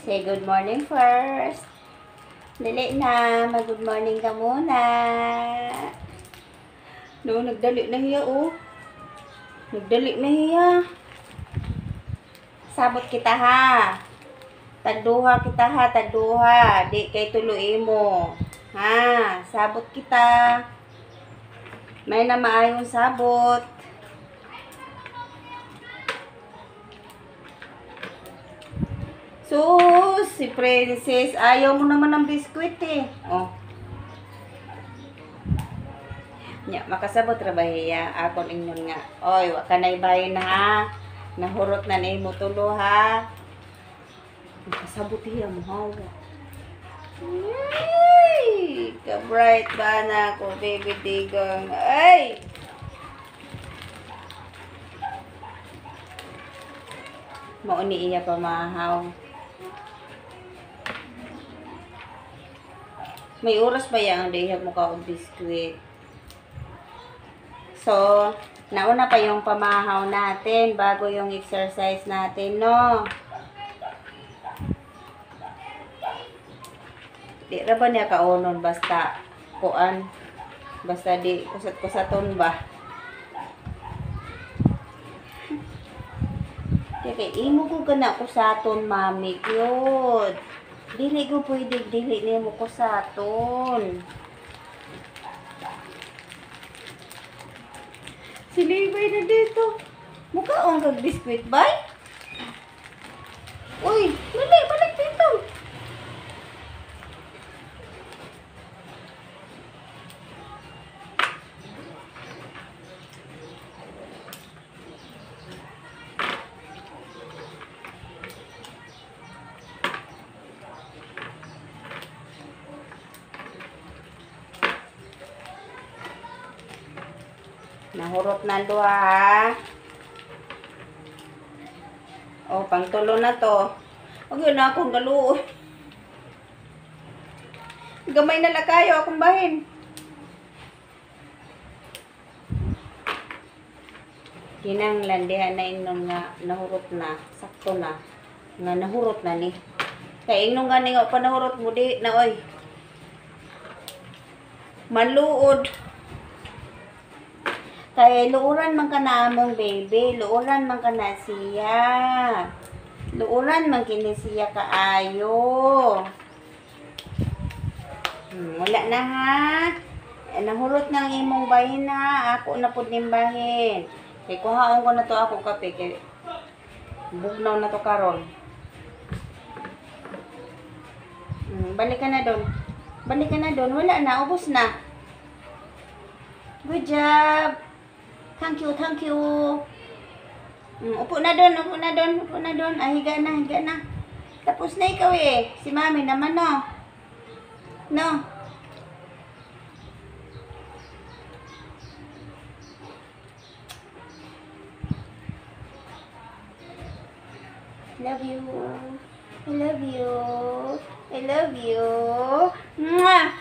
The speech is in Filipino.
Say good morning first. Dali na. Mag-good morning ka muna. No, nagdali na hiya, oh. Nagdali na hiya. Sabot kita, ha. Tagduha kita, ha. Tagduha. Di kay tuluin mo. Ha. Sabot kita. May na maayong sabot. Sus, si Princess, ayaw mo naman ng biskwit eh. Oh. Nya, makasabot ra ba hiya? Akon ingon nga. Oy, wa ka na ibayin na ha. Nahurot na ni mo tulo ha. Makasabot hiya mo ha. Ay, ka-bright ba na ako, baby digong. Ay! Mauni iya pa mahaw. May oras ba yan? Dihag mo ka og biskwit. So, nauna pa yung pamahaw natin bago yung exercise natin, no? Di ra ba niya kaunon basta kuan? Basta di kusat-kusaton ba? Kaya imo ko kana kusaton, mami, yun. Dili ko pwede, dili niya mo kusaton. Silibay na dito. Mukhaong kag biskwit, bay? Uy, dali, balik dito. Nahurot na duha, ha? O, pangtulo na to. Huwag yun na akong galuon. Gamay na lang kayo akong bahin. Kinanglandihan na inon nga nahurot na. Sakto na. Nga nahurot na ni. Kaya inon nga nga pa nahurot mo di na, oy. Maluod. Kaya luuran man ka na among baby, luuran man ka na siya. Luuran man kini siya kaayo. Wala na ha. Nahurot ng imong bahin ha. Ako na pud ning bahin. Kay kuhaon ko na to ako kape kay bugnaw na to karon. Balik ka na doon. Balik ka na doon. Wala na, ubos na. Good job. Thank you, thank you. Upo na doon, upo na doon, upo na doon. Ay, higa na, higa na. Tapos na ikaw eh. Si mami naman, no? No? Love you. I love you. I love you. Mwah!